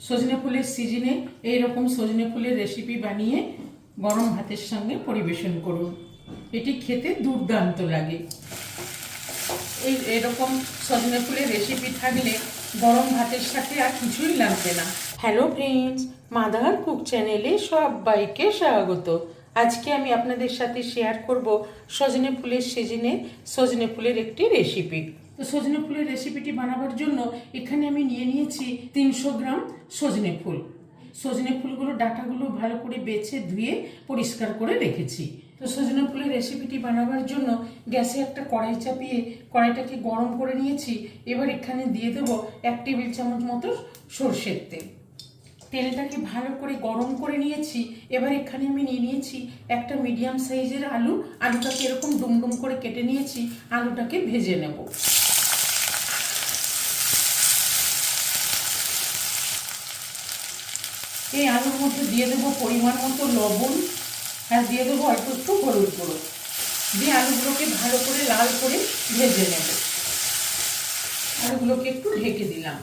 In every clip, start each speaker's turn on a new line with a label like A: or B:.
A: সজনে ফুলের সিজনে এইরকম সজনে ফুলের রেসিপি বানিয়ে গরম ভাতের সঙ্গে পরিবেশন করুন। এটি খেতে দুর্দান্ত লাগে। এরকম সজনে ফুলের রেসিপি থাকলে গরম ভাতের সাথে আর কিছুই লাগবে না। হ্যালো ফ্রেন্ডস, মাদার কুক চ্যানেলে সবাইকে স্বাগত। আজকে আমি আপনাদের সাথে শেয়ার করব সজনে ফুলের সিজনে সজনে ফুলের একটি রেসিপি। তো সজনে ফুলের রেসিপিটি বানাবার জন্য এখানে আমি নিয়ে নিয়েছি 300 গ্রাম সজনে ফুল। সজনে ফুলগুলো ডাঁটাগুলো ভালো করে বেছে ধুয়ে পরিষ্কার করে রেখেছি। তো সজনে ফুলের রেসিপিটি বানাবার জন্য গ্যাসে একটা কড়াই চাপিয়ে কড়াইটাকে গরম করে নিয়েছি। এবার এখানে দিয়ে দেবো 1 টেবিল চামচ মতো সরষের তেল। তেলটাকে ভালো করে গরম করে নিয়েছি। এবার এখানে আমি নিয়ে নিয়েছি একটা মিডিয়াম সাইজের আলুটাকে এরকম ডুমডুম করে কেটে নিয়েছি। আলুটাকে ভেজে নেব। এই আলুর মধ্যে দিয়ে দেবো পরিমাণ মতো লবণ আর দিয়ে দেবো অল্প একটু হলুদ গুঁড়ো। দিয়ে আলুগুলোকে ভালো করে লাল করে ভেজে নেব। আলুগুলোকে একটু ঢেকে দিলাম।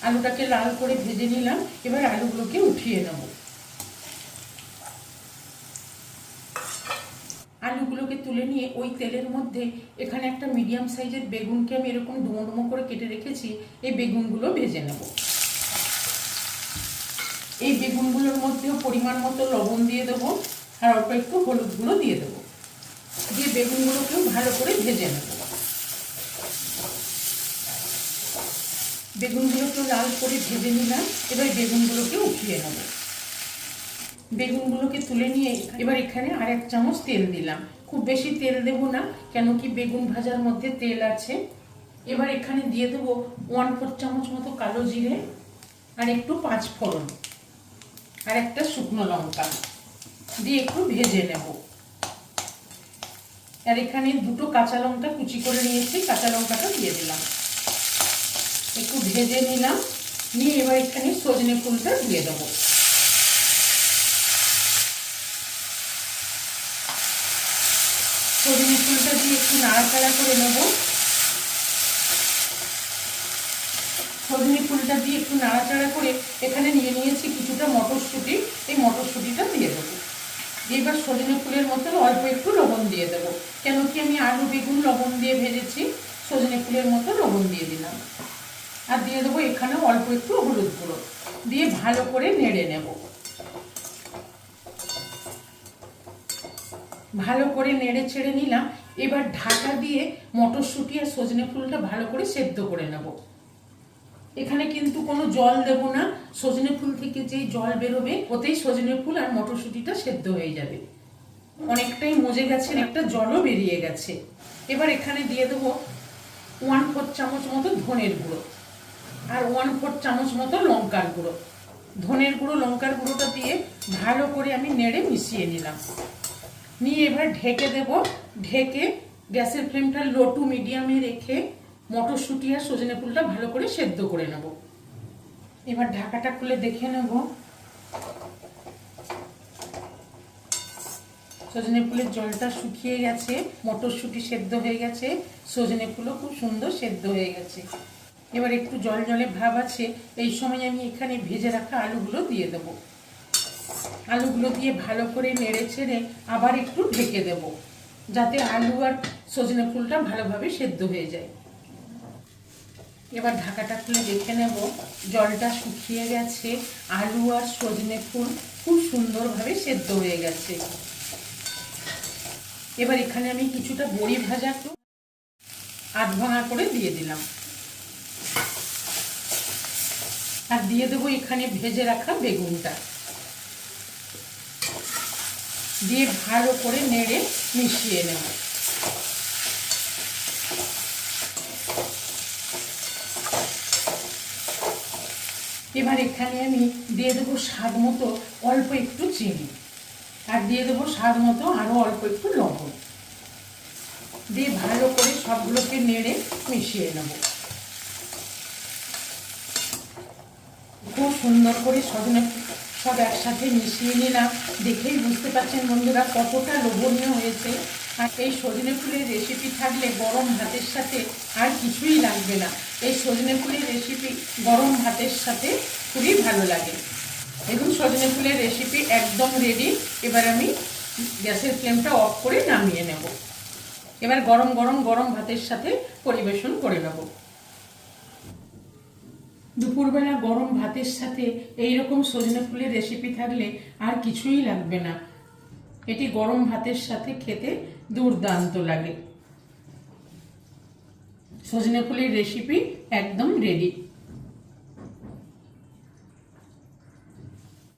A: আলুটাকে লাল করে ভেজে নিলাম। এবার আলুগুলোকে উঠিয়ে নেব। আলুগুলোকে তুলে নিয়ে ওই তেলের মধ্যে এখানে একটা মিডিয়াম সাইজের বেগুনকে আমি এরকম ডুমো ডুমো করে কেটে রেখেছি। এই বেগুনগুলো ভেজে নেব। এই বেগুনগুলোর মধ্যেও পরিমাণ মতো লবণ দিয়ে দেবো আর অল্প একটু হলুদ গুঁড়ো দিয়ে দেবো। দিয়ে বেগুনগুলোকেও ভালো করে ভেজে নেব। বেগুনগুলোকেও লাল করে ভেজে নিলাম। এবার বেগুনগুলোকে উঠিয়ে নেব। বেগুনগুলোকে তুলে নিয়ে এবার এখানে আর 1 চামচ তেল দিলাম। খুব বেশি তেল দেব না, কেন কি বেগুন ভাজার মধ্যে তেল আছে। এবার এখানে দিয়ে দেবো 1/4 চামচ মতো কালো জিরে আর একটু 5 ফোড়ন আর একটা শুকনো লঙ্কা দিয়ে একটু ভেজে নেব। আর এখানে 2টো কাঁচা লঙ্কা কুচি করে নিয়েছি, কাঁচা লঙ্কাটা দিয়ে দিলাম। একটু ভেজে নিলাম। নিয়ে এবার এখানে সজনে ফুলটা দিয়ে দেবো। সজনে ফুলটা দিয়ে একটু নাড়াচাড়া করে নেব। সজনে ফুলটা দিয়ে একটু নাড়াচাড়া করে এখানে নিয়ে নিয়েছি কিছুটা মটরশুঁটি। এই মটরশুঁটিটা দিয়ে দেবো। এবার সজনে ফুলের মতন অল্প একটু লবণ দিয়ে দেবো, কেন কি আমি আলু বেগুন লবণ দিয়ে ভেজেছি। সজনে ফুলের মতো লবণ দিয়ে দিলাম। আর দিয়ে দেবো এখানে অল্প একটু হলুদ গুঁড়ো দিয়ে ভালো করে নেড়ে নেব। ভালো করে নেড়ে ছেড়ে নিলাম। এবার ঢাকা দিয়ে মটরশুঁটি আর সজনে ফুলটা ভালো করে সেদ্ধ করে নেব। এখানে কিন্তু কোনো জল দেব না। সজনে ফুল থেকে যেই জল বেরোবে ওতেই সজনে ফুল আর মটরশুঁটিটা সেদ্ধ হয়ে যাবে। অনেকটাই মজে গেছে, একটা জলও বেরিয়ে গেছে। এবার এখানে দিয়ে দেবো 1/4 চামচ মতো ধনের গুঁড়ো আর 1/4 চামচ মতো লঙ্কার গুঁড়ো। ধনের গুঁড়ো লঙ্কার গুঁড়োটা দিয়ে ভালো করে আমি নেড়ে মিশিয়ে নিলাম। নিয়ে এবার ঢেকে দেব। ঢেকে গ্যাসের ফ্লেমটা লো টু মিডিয়ামে রেখে মটরশুঁটি আর সজনে ফুলটা ভালো করে সেদ্ধ করে নেব। এবার ঢাকাটা খুলে দেখে নেব। সজনে ফুলের জলটা শুকিয়ে গেছে, মটরশুঁটি সেদ্ধ হয়ে গেছে, সজনে ফুলও খুব সুন্দর সেদ্ধ হয়ে গেছে। এবার একটু জল জলে ভাব আছে। এই সময় আমি এখানে ভেজে রাখা আলুগুলো দিয়ে দেব। আলুগুলো দিয়ে ভালো করে নেড়ে ছেড়ে আবার একটু ঢেকে দেব, যাতে আলু আর সজনে ফুলটা ভালোভাবে সেদ্ধ হয়ে যায়। এবার ঢাকাটা খুলে দেখে নেব। জলটা শুকিয়ে গেছে, আলু আর সজনে ফুল খুব সুন্দরভাবে সেদ্ধ হয়ে গেছে। এবার এখানে আমি কিছুটা বড়ি ভাজা আধ ভাঙা করে দিয়ে দিলাম। আর দিয়ে দেবো এখানে ভেজে রাখা বেগুনটা দিয়ে ভালো করে নেড়ে মিশিয়ে নেব। এবার এখানে আমি দিয়ে দেবো স্বাদ মতো অল্প একটু চিনি আর দিয়ে দেবো স্বাদ মতো আরো অল্প একটু লবণ দিয়ে ভালো করে সবগুলোকে নেড়ে মিশিয়ে নেব। খুব সুন্দর করে সব একসাথে মিশিয়ে নিলাম। দেখেই বুঝতে পারছেন বন্ধুরা কতটা লোভনীয় হয়েছে। আর এই সজনে ফুলের রেসিপি থাকলে গরম ভাতের সাথে আর কিছুই লাগবে না। এই সজনে ফুলের রেসিপি গরম ভাতের সাথে খুবই ভালো লাগে। দেখুন সজনে ফুলের রেসিপি একদম রেডি। এবার আমি গ্যাসের ফ্লেমটা অফ করে নামিয়ে নেব। এবার গরম গরম গরম ভাতের সাথে পরিবেশন করে নেব। দুপুরবেলা গরম ভাতের সাথে এইরকম সজনে ফুলের রেসিপি থাকলে আর কিছুই লাগবে না। এটি গরম ভাতের সাথে খেতে দুর্দান্ত লাগে। সজনে ফুলের রেসিপি একদম রেডি।